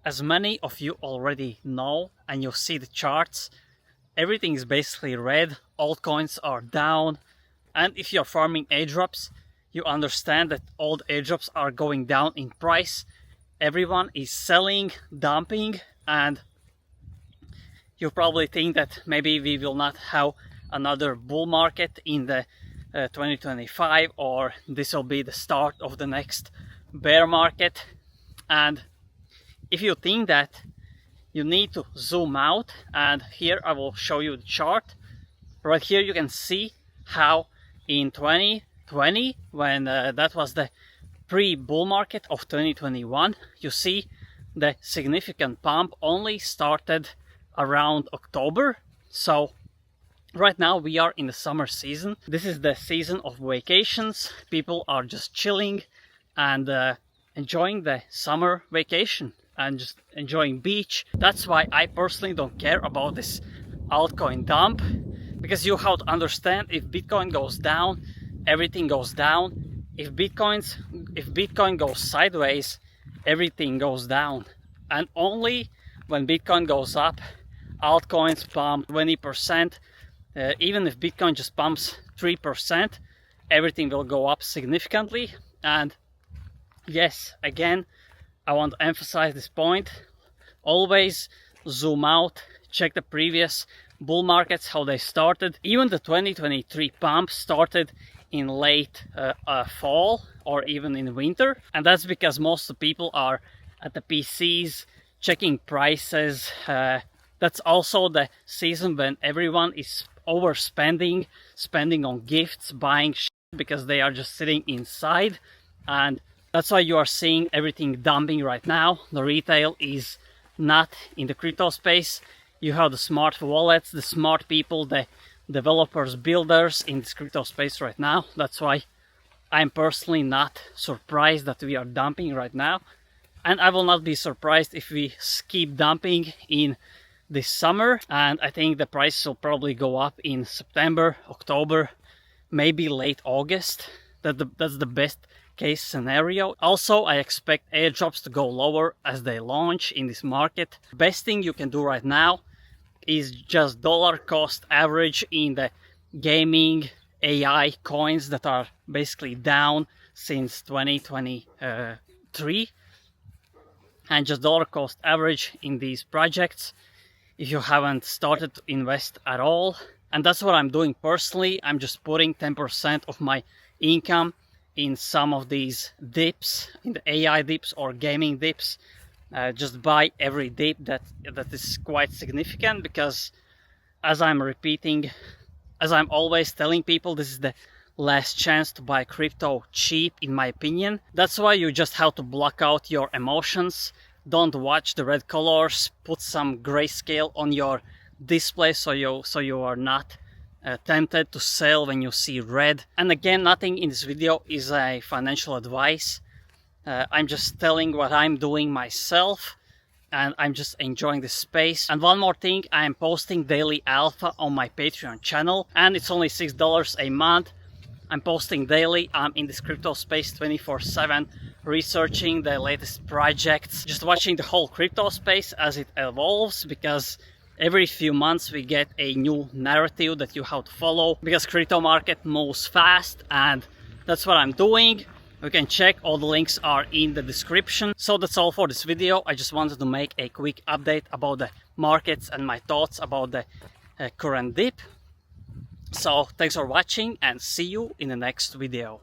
As many of you already know and you see the charts, everything is basically red, altcoins are down, and if you're farming airdrops, you understand that all the airdrops are going down in price. Everyone is selling, dumping, and you probably think that maybe we will not have another bull market in the 2025, or this will be the start of the next bear market. And if you think that, you need to zoom out, and here I will show you the chart. Right here you can see how in 2020, when that was the pre-bull market of 2021, you see the significant pump only started around October. So right now we are in the summer season. This is the season of vacations. People are just chilling and enjoying the summer vacation and just enjoying beach. That's why I personally don't care about this altcoin dump, because you have to understand, if Bitcoin goes down, everything goes down. If Bitcoin goes sideways, everything goes down. And only when Bitcoin goes up, altcoins pump 20%. Even if Bitcoin just pumps 3%, everything will go up significantly. And yes, again, I want to emphasize this point. Always zoom out, check the previous bull markets, how they started. Even the 2023 pump started in late fall or even in winter, and that's because most of the people are at the PCs checking prices. That's also the season when everyone is overspending, spending on gifts, buying shit because they are just sitting inside, and that's why you are seeing everything dumping right now. The retail is not in the crypto space. You have the smart wallets, the smart people, the developers, builders in this crypto space right now. That's why I'm personally not surprised that we are dumping right now. And I will not be surprised if we keep dumping in this summer. And I think the price will probably go up in September, October, maybe late August. That's the best case scenario. Also, I expect airdrops to go lower as they launch in this market. Best thing you can do right now is just dollar cost average in the gaming AI coins that are basically down since 2023, and just dollar cost average in these projects if you haven't started to invest at all. And that's what I'm doing personally. I'm just putting 10% of my income in some of these dips, in the AI dips or gaming dips. Just buy every dip that is quite significant, because as I'm repeating, as I'm always telling people, this is the last chance to buy crypto cheap, in my opinion. That's why you just have to block out your emotions. Don't watch the red colors. Put some grayscale on your display so you are not tempted to sell when you see red. And again, nothing in this video is a financial advice. I'm just telling what I'm doing myself, and I'm just enjoying this space. And one more thing, I am posting daily alpha on my Patreon channel, and it's only $6 a month. I'm posting daily. I'm in this crypto space 24/7, researching the latest projects, just watching the whole crypto space as it evolves, because every few months we get a new narrative that you have to follow, because crypto market moves fast, and that's what I'm doing. You can check, all the links are in the description. So that's all for this video. I just wanted to make a quick update about the markets and my thoughts about the current dip. So thanks for watching, and see you in the next video.